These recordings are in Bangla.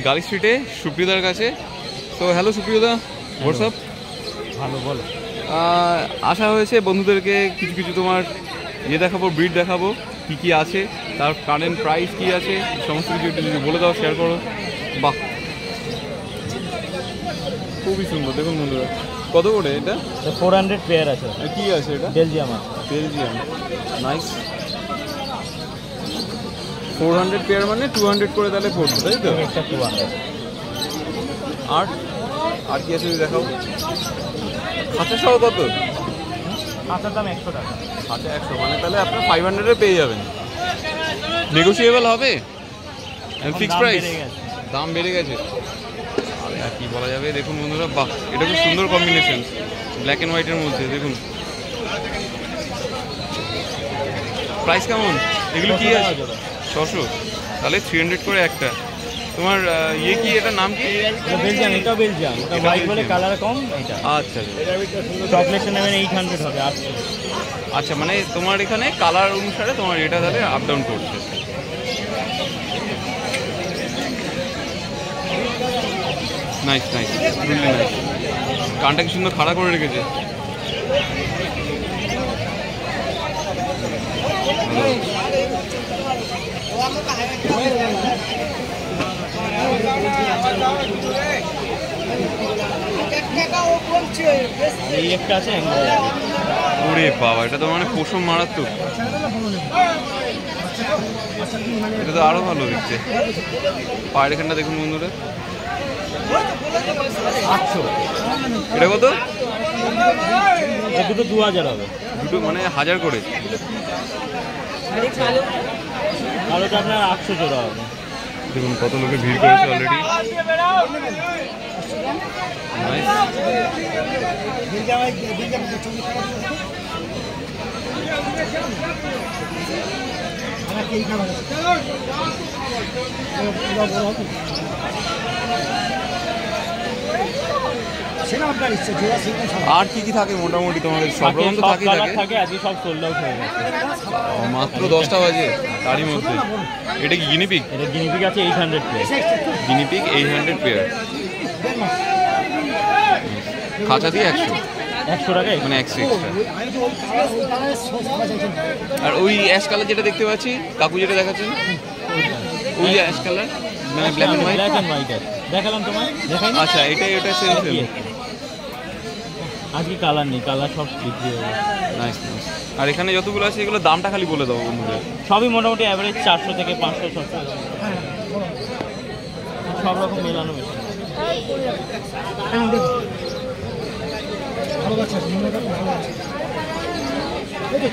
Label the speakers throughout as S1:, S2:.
S1: গালি স্ট্রিটে সুপ্রিয়দার কাছে। তো হ্যালো সুপ্রিয়দা, হোয়াটসঅ্যাপ?
S2: ভালো, বলো।
S1: আসা হয়েছে বন্ধুদেরকে কিছু কিছু তোমার দেখাবো, ব্রিড দেখাবো, কী কী আছে, তার কারেন্ট প্রাইস কী আছে, সমস্ত কিছু একটু যদি বলে দাও, শেয়ার করো। বাহ, খুবই সুন্দর। দেখুন বন্ধুরা, কত করে এটা?
S2: 400 পেয়ার আছে।
S1: কী আছে এটা?
S2: বেলজিয়াম।
S1: Belgium, nice. 400 পেয়ার মানে 200 করে তাহলে পড়বে, তাই তো?
S2: একটা 200।
S1: আর কি আছে দেখাও। খাঁচা সহ কত?
S2: খাঁচার দাম 100 টাকা।
S1: খাঁচা 100, মানে তাহলে আপনার 500-এ পেয়ে যাবেন। নেগোসিয়েবল হবে? Fixed price? দাম বেড়ে গেছে। আরে আর কি বলা যাবে। দেখুন বন্ধুরা, বাহ, এটা খুব সুন্দর কম্বিনেশন, ব্ল্যাক অ্যান্ড হোয়াইটের মধ্যে। দেখুন প্রাইস কেমন এগুলো? কি আছে? 600, তাহলে 300 করে একটা। তোমার কি, এটার নাম কি?
S2: বেলজিয়াম। এটা বেলজিয়াম, এটা হোয়াইট বলে, কালার কম। এটা
S1: আচ্ছা,
S2: চকলেটটা নেবেন 800 হবে।
S1: আচ্ছা, মানে তোমার এখানে কালার অনুসারে তোমার এটা তাহলে আপ ডাউন করছে। Nice nice, really nice. কানটা কি সুন্দর খাড়া করে রেখেছে।
S2: এই একটা আছে।
S1: ওরে বাবা, এটা তো মানে পশম মারাত্মক। এটা তো আরো ভালো দেখতে। পায়ের এখানটা দেখুন বন্ধুরা।
S2: 800।
S1: এটা কত?
S2: দুটো 2000 হবে।
S1: দুটো মানে 1000 করে।
S2: কালোটা আপনার 800 জোড়া হবে।
S1: দেখুন কত লোকে ভিড় করেছে অলরেডি। আর কি কি থাকে মোটামুটি তোমাদের? সব রকম তো থাকে।
S2: আজকে সব সোল্ড আউট হয়ে গেছে।
S1: মাত্র 10টা বাজে তারই মধ্যে। এটা কি গিনিপিগ?
S2: এটা গিনিপিগ আছে 800 পেয়ার।
S1: Guinea pig 800 pair. খাঁচা দিয়ে
S2: 100 টাকা,
S1: মানে 100 এক্সট্রা। আর ওই অ্যাশ কালার যেটা দেখতে পাচ্ছি, কাকু যেটা দেখাচ্ছেন, ওই যে অ্যাশ কালার মানে ব্ল্যাক এন্ড হোয়াইট।
S2: দেখালাম তোমায়, দেখাই।
S1: আচ্ছা, এটা সেম।
S2: আজকে কালার নেই, কালার সব বিক্রি হয়ে গেছে।
S1: Nice nice. আর এখানে যতগুলো আছে এগুলো দামটা খালি বলে দাও বন্ধুদের।
S2: সবই মোটামুটি অ্যাভারেজ 400 থেকে 500, 600। সব রকম মেলানো মেশিন।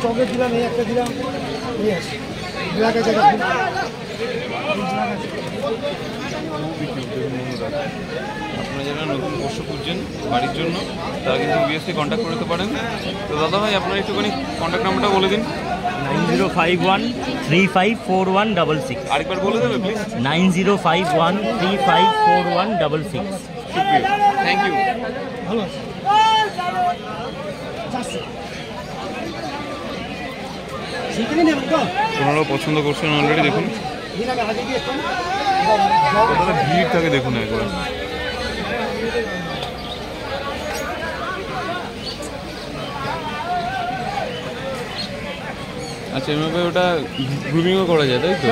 S3: চকলেট দিলাম, এই একটা দিলাম, এই আছে ব্ল্যাক আছে।
S1: আপনারা যারা নতুন পোষ্য খুঁজছেন বাড়ির জন্য, তারা কিন্তু অবভিয়াসলি কন্ট্যাক্ট করতে পারেন। তো দাদা ভাই, আপনার একটুখানি কন্ট্যাক্ট নাম্বারটা বলে দিন।
S2: 9051354166।
S1: আরেকবার বলে দেবে প্লিজ।
S2: 9051354166।
S1: Thank you.
S3: ভালো।
S1: ওনারাও পছন্দ করছেন অলরেডি। দেখুন কতটা ভিড় থাকে, দেখুন একবার। আচ্ছা, এভাবে ওটা গ্রুমিংও করা যায়, তাই তো?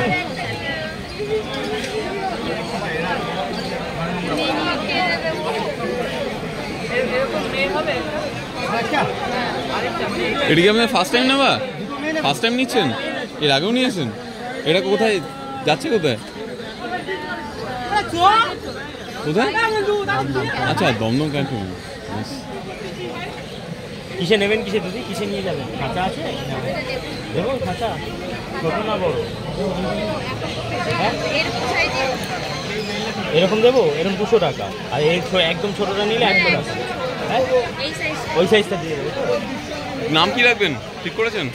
S1: এটা কি আপনার ফার্স্ট টাইম নেওয়া? ফার্স্ট টাইম নিচ্ছেন? এর আগেও নিয়েছেন? এটা কোথায় যাচ্ছে? কোথায়? আচ্ছা, দমদম ক্যান্টন।
S2: কিসে নেবেন? কিসে দিদি? কিসে নিয়ে যাবেন? খাঁচা আছে? দেবো খাঁচা? ছোট না বড়? হ্যাঁ, এরকম দেবো। এরকম 200 টাকা। আর একদম ছোটটা নিলে 100 টাকা। হ্যাঁ, ওই সাইজটা দিয়ে দেবো।
S1: নাম কি রাখবেন ঠিক করেছেন?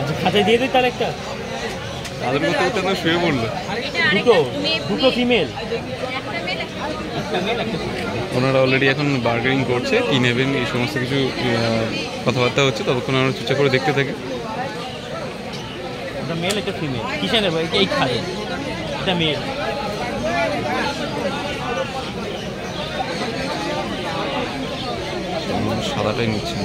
S2: আচ্ছা, খাঁচায় দিয়ে দিই তার একটা।
S1: তাদের করতে করতে আপনার শুয়ে পড়লো।
S2: দুটো ফিমেল।
S1: ওনারা অলরেডি এখন বার্গেনিং করছে, কি নেবেন এই সমস্ত কিছু কথাবার্তা হচ্ছে। ততক্ষণ আমরা চর্চা করে দেখতে থাকি।
S2: মেল, এটা ফিমেল। কিসে নেবো? এই খাবে, এটা মেল।
S1: সাদাটাই নিচ্ছি।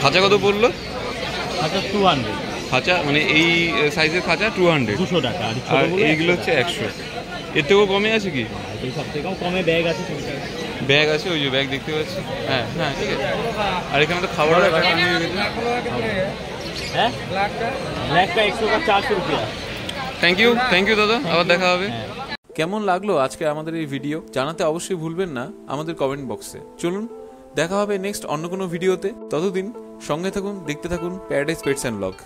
S1: খাঁচা কত পড়লো?
S2: আচ্ছা 200,
S1: খাঁচা মানে এই সাইজের খাঁচা 200,
S2: 200 টাকা।
S1: আর এইগুলো হচ্ছে 100। এর থেকেও কমে আছে কি?
S2: এই সব থেকে কমে ব্যাগ আছে,
S1: ব্যাগ আছে, ওই যে ব্যাগ দেখতে পাচ্ছি। হ্যাঁ হ্যাঁ ঠিক আছে। আর এখানে তো খাবার
S2: হ্যাঁ, ব্ল্যাকটা 100 का 400 रुपया।
S1: থ্যাংক ইউ দাদা, আবার দেখা হবে।
S2: হ্যাঁ।
S4: কেমন লাগলো আজকে আমাদের এই ভিডিও জানাতে অবশ্যই ভুলবেন না আমাদের কমেন্ট বক্সে। চলুন দেখা হবে নেক্সট অন্য কোনো ভিডিওতে। ততদিন সঙ্গে থাকুন, দেখতে থাকুন প্যারাডাইস পেটস অ্যান্ড ব্লগ।